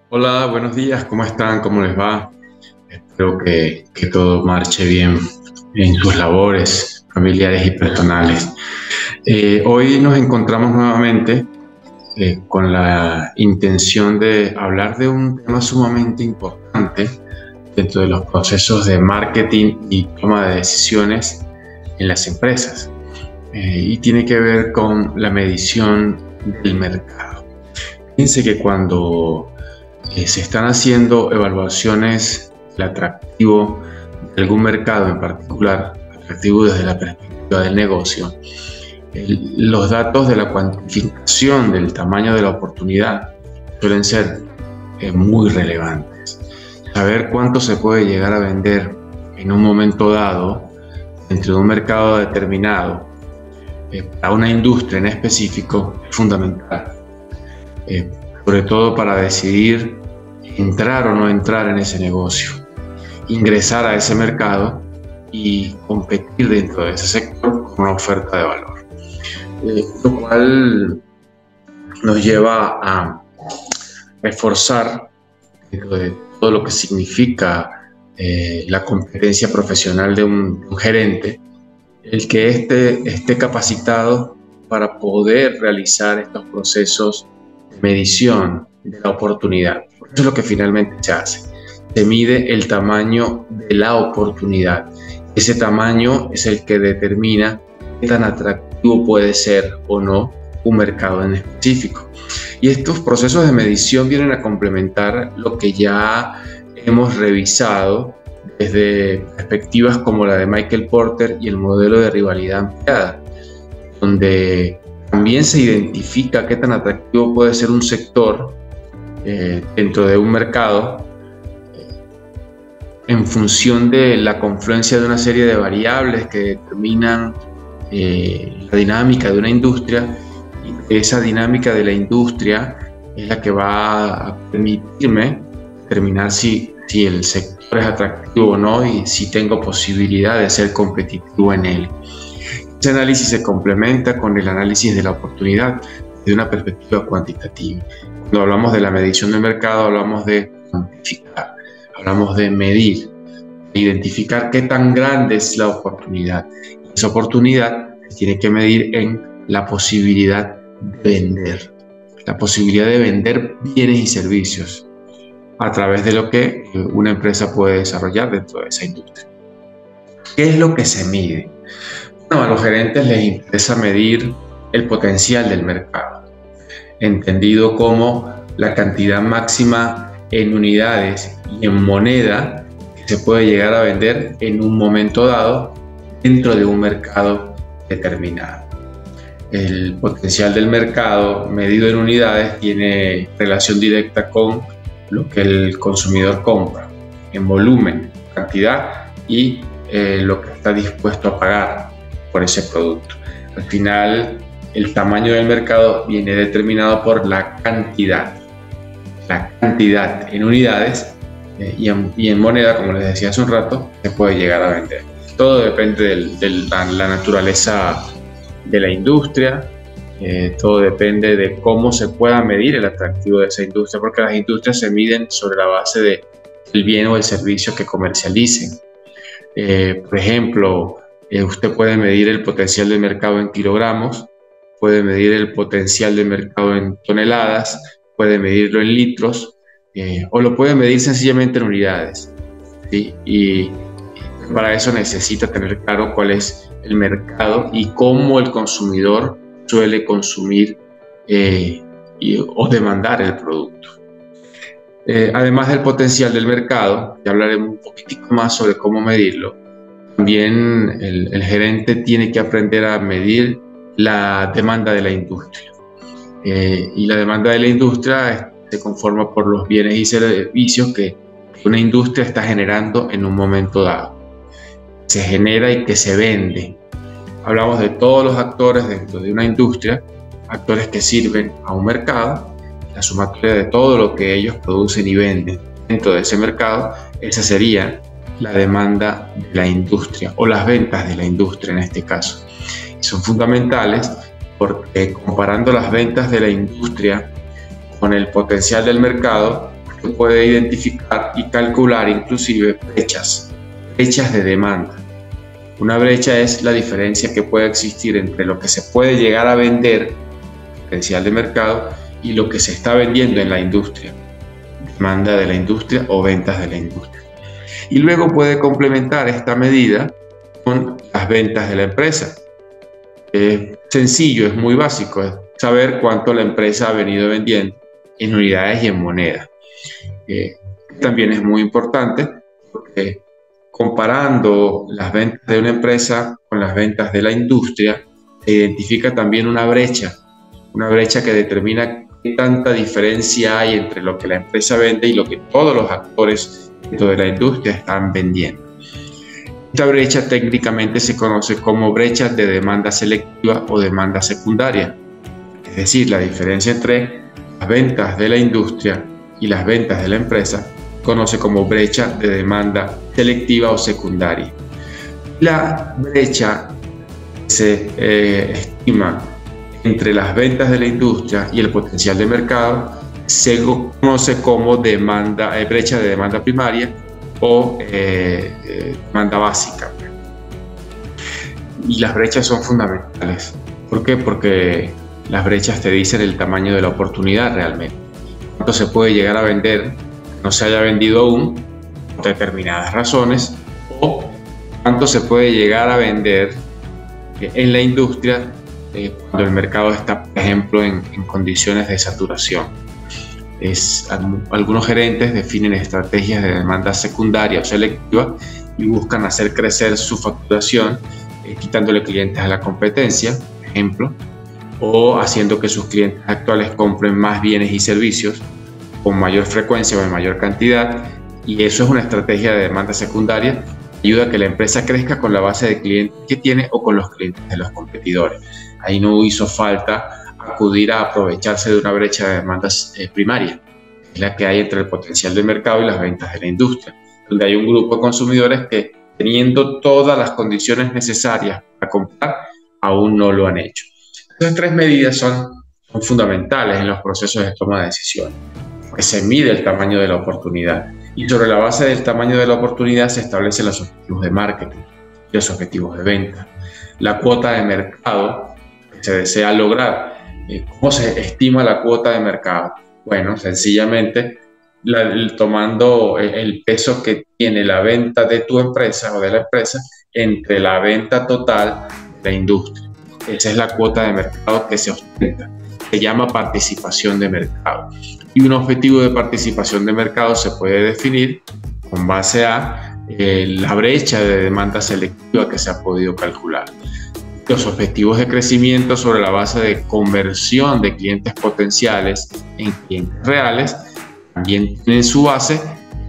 Hola, buenos días, ¿cómo están? ¿Cómo les va? Espero que todo marche bien en sus labores familiares y personales. Hoy nos encontramos nuevamente con la intención de hablar de un tema sumamente importante dentro de los procesos de marketing y toma de decisiones en las empresas. Y tiene que ver con la medición del mercado. Fíjense que cuando se están haciendo evaluaciones del atractivo de algún mercado en particular, atractivo desde la perspectiva del negocio. Los datos de la cuantificación del tamaño de la oportunidad suelen ser muy relevantes. Saber cuánto se puede llegar a vender en un momento dado dentro de un mercado determinado para una industria en específico es fundamental. Sobre todo para decidir entrar o no entrar en ese negocio, ingresar a ese mercado y competir dentro de ese sector con una oferta de valor. Lo cual nos lleva a reforzar dentro de todo lo que significa la competencia profesional de un gerente, el que esté capacitado para poder realizar estos procesos de medición de la oportunidad. Eso es lo que finalmente se hace. Se mide el tamaño de la oportunidad. Ese tamaño es el que determina qué tan atractivo puede ser o no un mercado en específico. Y estos procesos de medición vienen a complementar lo que ya hemos revisado desde perspectivas como la de Michael Porter y el modelo de rivalidad ampliada, donde también se identifica qué tan atractivo puede ser un sector dentro de un mercado en función de la confluencia de una serie de variables que determinan la dinámica de una industria, y esa dinámica de la industria es la que va a permitirme determinar si el sector es atractivo o no y si tengo posibilidad de ser competitivo en él. Ese análisis se complementa con el análisis de la oportunidad desde una perspectiva cuantitativa. Cuando hablamos de la medición del mercado, hablamos de cuantificar, hablamos de medir, de identificar qué tan grande es la oportunidad. Y esa oportunidad se tiene que medir en la posibilidad de vender, la posibilidad de vender bienes y servicios a través de lo que una empresa puede desarrollar dentro de esa industria. ¿Qué es lo que se mide? Bueno, a los gerentes les interesa medir el potencial del mercado, entendido como la cantidad máxima en unidades y en moneda que se puede llegar a vender en un momento dado dentro de un mercado determinado. El potencial del mercado medido en unidades tiene relación directa con lo que el consumidor compra en volumen, cantidad y lo que está dispuesto a pagar por ese producto. Al final, el tamaño del mercado viene determinado por la cantidad en unidades y en moneda, como les decía hace un rato, se puede llegar a vender. Todo depende de la naturaleza de la industria, todo depende de cómo se pueda medir el atractivo de esa industria, porque las industrias se miden sobre la base del bien o el servicio que comercialicen. Por ejemplo, usted puede medir el potencial del mercado en kilogramos, puede medir el potencial del mercado en toneladas, puede medirlo en litros o lo puede medir sencillamente en unidades, ¿sí? Y para eso necesita tener claro cuál es el mercado y cómo el consumidor suele consumir o demandar el producto. Además del potencial del mercado, ya hablaremos un poquitico más sobre cómo medirlo. También el gerente tiene que aprender a medir la demanda de la industria. Y la demanda de la industria se conforma por los bienes y servicios que una industria está generando en un momento dado. Se genera y que se vende. Hablamos de todos los actores dentro de una industria, actores que sirven a un mercado, la sumatoria de todo lo que ellos producen y venden dentro de ese mercado. Esa sería la demanda de la industria o las ventas de la industria en este caso. Y son fundamentales porque comparando las ventas de la industria con el potencial del mercado, que puede identificar y calcular inclusive brechas de demanda. Una brecha es la diferencia que puede existir entre lo que se puede llegar a vender, potencial de mercado, y lo que se está vendiendo en la industria, demanda de la industria o ventas de la industria. Y luego puede complementar esta medida con las ventas de la empresa. Es sencillo, es muy básico, es saber cuánto la empresa ha venido vendiendo en unidades y en moneda. También es muy importante porque comparando las ventas de una empresa con las ventas de la industria, se identifica también una brecha que determina qué tanta diferencia hay entre lo que la empresa vende y lo que todos los actores dentro de la industria están vendiendo. Esta brecha técnicamente se conoce como brecha de demanda selectiva o demanda secundaria, es decir, la diferencia entre las ventas de la industria y las ventas de la empresa se conoce como brecha de demanda selectiva o secundaria. La brecha se estima entre las ventas de la industria y el potencial de mercado se conoce como brecha de demanda primaria o demanda básica. Y las brechas son fundamentales. ¿Por qué? Porque las brechas te dicen el tamaño de la oportunidad realmente. Cuánto se puede llegar a vender, no se haya vendido aún, por determinadas razones, o cuánto se puede llegar a vender en la industria cuando el mercado está, por ejemplo, en condiciones de saturación. Algunos gerentes definen estrategias de demanda secundaria o selectiva y buscan hacer crecer su facturación quitándole clientes a la competencia, por ejemplo, o haciendo que sus clientes actuales compren más bienes y servicios con mayor frecuencia o en mayor cantidad, y eso es una estrategia de demanda secundaria. Ayuda a que la empresa crezca con la base de clientes que tiene o con los clientes de los competidores. Ahí no hizo falta acudir a aprovecharse de una brecha de demandas primaria, es la que hay entre el potencial de mercado y las ventas de la industria, donde hay un grupo de consumidores que, teniendo todas las condiciones necesarias para comprar, aún no lo han hecho. Estas tres medidas son fundamentales en los procesos de toma de decisiones, porque se mide el tamaño de la oportunidad y sobre la base del tamaño de la oportunidad se establecen los objetivos de marketing y los objetivos de venta. La cuota de mercado que se desea lograr. ¿Cómo se estima la cuota de mercado? Bueno, sencillamente tomando el peso que tiene la venta de tu empresa o de la empresa entre la venta total de la industria. Esa es la cuota de mercado que se ostenta. Se llama participación de mercado. Y un objetivo de participación de mercado se puede definir con base a la brecha de demanda selectiva que se ha podido calcular. Los objetivos de crecimiento sobre la base de conversión de clientes potenciales en clientes reales también tienen su base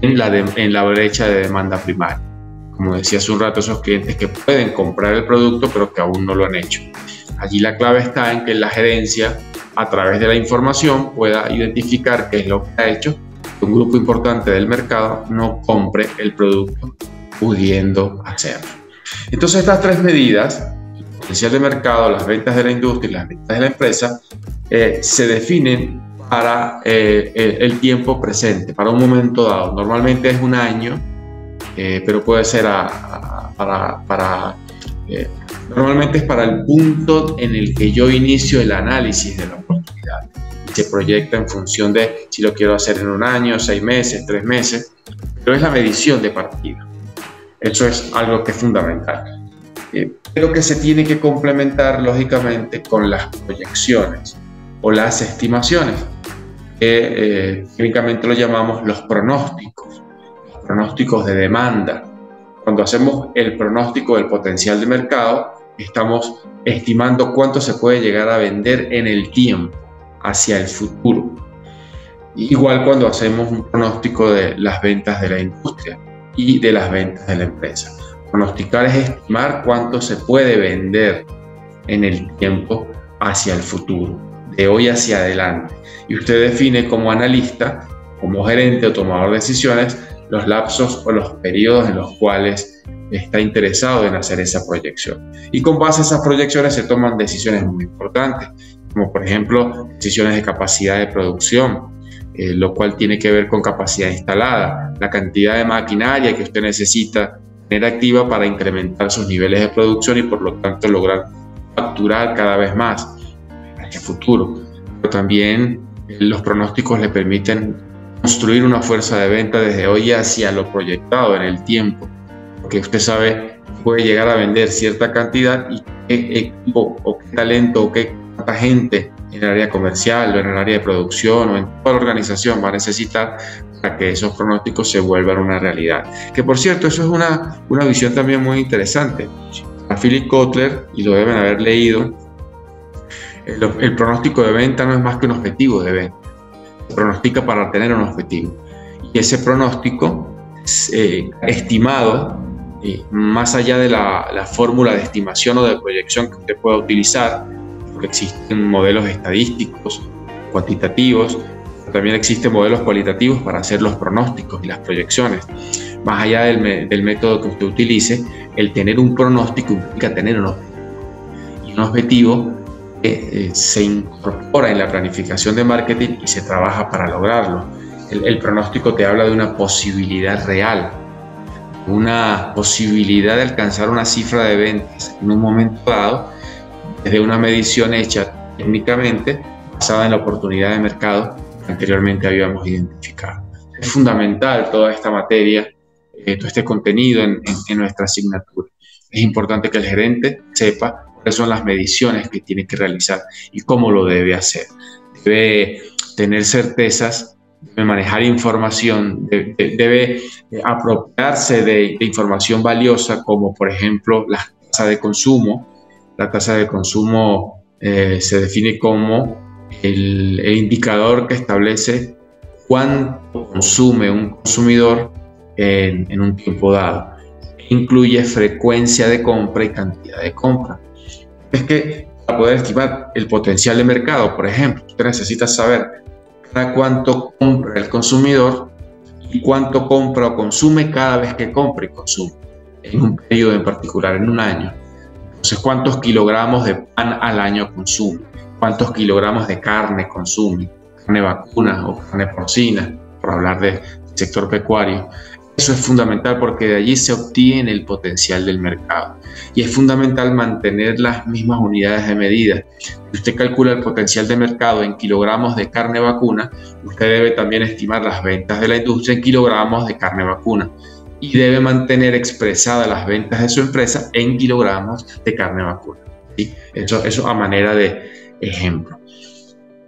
en la brecha de demanda primaria. Como decía hace un rato, esos clientes que pueden comprar el producto pero que aún no lo han hecho. Allí la clave está en que la gerencia, a través de la información, pueda identificar qué es lo que ha hecho que un grupo importante del mercado no compre el producto pudiendo hacerlo. Entonces, estas tres medidas, el potencial de mercado, las ventas de la industria y las ventas de la empresa, se definen para el tiempo presente, para un momento dado. Normalmente es un año, pero puede ser normalmente es para el punto en el que yo inicio el análisis de la oportunidad. Se proyecta en función de si lo quiero hacer en un año, 6 meses, 3 meses, pero es la medición de partida. Eso es algo que es fundamental. Pero que se tiene que complementar, lógicamente, con las proyecciones o las estimaciones, que técnicamente lo llamamos los pronósticos de demanda. Cuando hacemos el pronóstico del potencial de mercado, estamos estimando cuánto se puede llegar a vender en el tiempo, hacia el futuro. Igual cuando hacemos un pronóstico de las ventas de la industria y de las ventas de la empresa. Pronosticar es estimar cuánto se puede vender en el tiempo hacia el futuro, de hoy hacia adelante. Y usted define como analista, como gerente o tomador de decisiones, los lapsos o los periodos en los cuales está interesado en hacer esa proyección. Y con base a esas proyecciones se toman decisiones muy importantes, como por ejemplo decisiones de capacidad de producción, lo cual tiene que ver con capacidad instalada, la cantidad de maquinaria que usted necesita tener activa para incrementar sus niveles de producción y por lo tanto lograr facturar cada vez más hacia el futuro. Pero también los pronósticos le permiten construir una fuerza de venta desde hoy hacia lo proyectado en el tiempo, porque usted sabe que puede llegar a vender cierta cantidad y qué equipo o qué talento o qué tanta gente en el área comercial o en el área de producción o en toda la organización va a necesitar para que esos pronósticos se vuelvan una realidad. Que por cierto, eso es una visión también muy interesante. A Philip Kotler, y lo deben haber leído, el pronóstico de venta no es más que un objetivo de venta. Se pronostica para tener un objetivo. Y ese pronóstico estimado, más allá de la fórmula de estimación o de proyección que usted pueda utilizar, porque existen modelos estadísticos, cuantitativos, también existen modelos cualitativos para hacer los pronósticos y las proyecciones. Más allá del método que usted utilice, el tener un pronóstico implica tener un objetivo. Y un objetivo se incorpora en la planificación de marketing y se trabaja para lograrlo. El pronóstico te habla de una posibilidad real, una posibilidad de alcanzar una cifra de ventas en un momento dado desde una medición hecha técnicamente basada en la oportunidad de mercado que anteriormente habíamos identificado. Es fundamental toda esta materia, todo este contenido en nuestra asignatura. Es importante que el gerente sepa cuáles son las mediciones que tiene que realizar y cómo lo debe hacer. Debe tener certezas, debe manejar información, debe apropiarse de información valiosa como por ejemplo la tasa de consumo. La tasa de consumo se define como el indicador que establece cuánto consume un consumidor en un tiempo dado. Incluye frecuencia de compra y cantidad de compra. Es que para poder estimar el potencial de mercado, por ejemplo, usted necesita saber cada cuánto compra el consumidor y cuánto compra o consume cada vez que compra y consume en un periodo en particular, en un año. Entonces, ¿cuántos kilogramos de pan al año consume? ¿Cuántos kilogramos de carne consume? Carne vacuna o carne porcina, por hablar del sector pecuario. Eso es fundamental porque de allí se obtiene el potencial del mercado. Y es fundamental mantener las mismas unidades de medida. Si usted calcula el potencial de mercado en kilogramos de carne vacuna, usted debe también estimar las ventas de la industria en kilogramos de carne vacuna. Y debe mantener expresadas las ventas de su empresa en kilogramos de carne vacuna. ¿Sí? Eso a manera de ejemplo.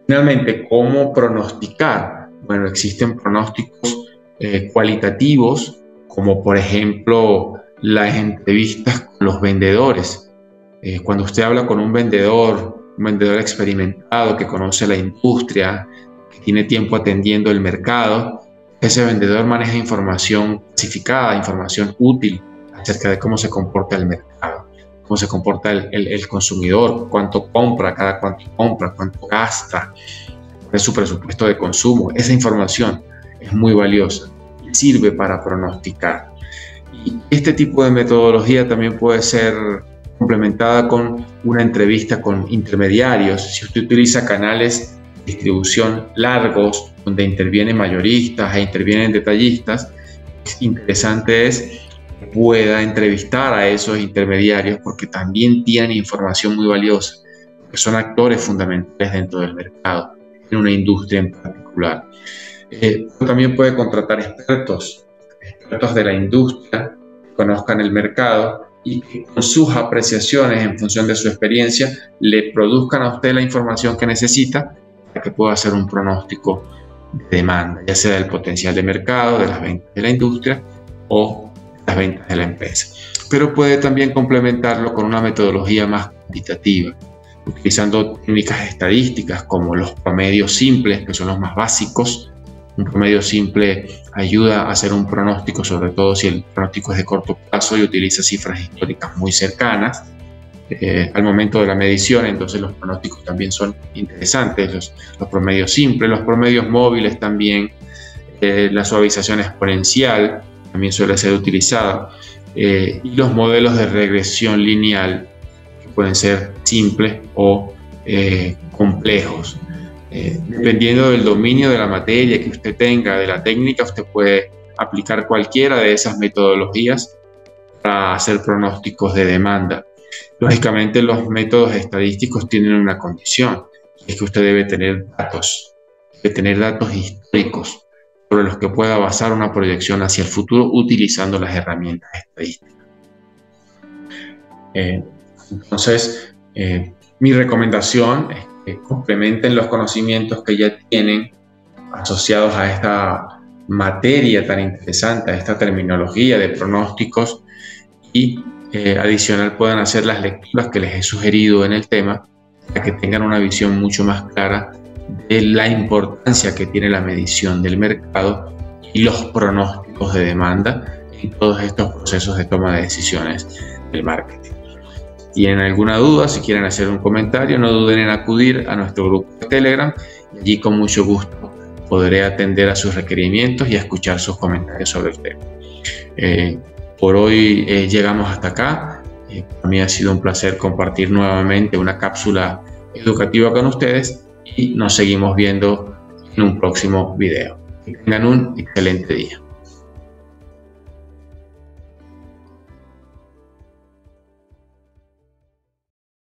Finalmente, ¿cómo pronosticar? Bueno, existen pronósticos cualitativos, como por ejemplo las entrevistas con los vendedores. Cuando usted habla con un vendedor experimentado que conoce la industria, que tiene tiempo atendiendo el mercado, ese vendedor maneja información clasificada, información útil acerca de cómo se comporta el mercado, cómo se comporta el consumidor, cuánto compra, cada cuánto compra, cuánto gasta, cuál es su presupuesto de consumo. Esa información es muy valiosa y sirve para pronosticar. Y este tipo de metodología también puede ser complementada con una entrevista con intermediarios. Si usted utiliza canales de distribución largos, donde intervienen mayoristas e intervienen detallistas, interesante es que pueda entrevistar a esos intermediarios porque también tienen información muy valiosa, porque son actores fundamentales dentro del mercado, en una industria en particular. También puede contratar expertos de la industria que conozcan el mercado y que con sus apreciaciones en función de su experiencia le produzcan a usted la información que necesita para que pueda hacer un pronóstico de demanda, ya sea del potencial de mercado, de las ventas de la industria o las ventas de la empresa. Pero puede también complementarlo con una metodología más cuantitativa, utilizando técnicas estadísticas como los promedios simples, que son los más básicos. Un promedio simple ayuda a hacer un pronóstico, sobre todo si el pronóstico es de corto plazo y utiliza cifras históricas muy cercanas al momento de la medición. Entonces los pronósticos también son interesantes, los promedios simples, los promedios móviles también, la suavización exponencial también suele ser utilizada, y los modelos de regresión lineal que pueden ser simples o complejos. Dependiendo del dominio de la materia que usted tenga, de la técnica, usted puede aplicar cualquiera de esas metodologías para hacer pronósticos de demanda. Lógicamente, los métodos estadísticos tienen una condición, y es que usted debe tener datos históricos sobre los que pueda basar una proyección hacia el futuro utilizando las herramientas estadísticas. Entonces, mi recomendación es que complementen los conocimientos que ya tienen asociados a esta materia tan interesante, a esta terminología de pronósticos, y adicional puedan hacer las lecturas que les he sugerido en el tema para que tengan una visión mucho más clara de la importancia que tiene la medición del mercado y los pronósticos de demanda en todos estos procesos de toma de decisiones del marketing. Si tienen alguna duda, si quieren hacer un comentario, no duden en acudir a nuestro grupo de Telegram, y allí con mucho gusto podré atender a sus requerimientos y a escuchar sus comentarios sobre el tema. Por hoy llegamos hasta acá. Para mí ha sido un placer compartir nuevamente una cápsula educativa con ustedes, y nos seguimos viendo en un próximo video. Que tengan un excelente día.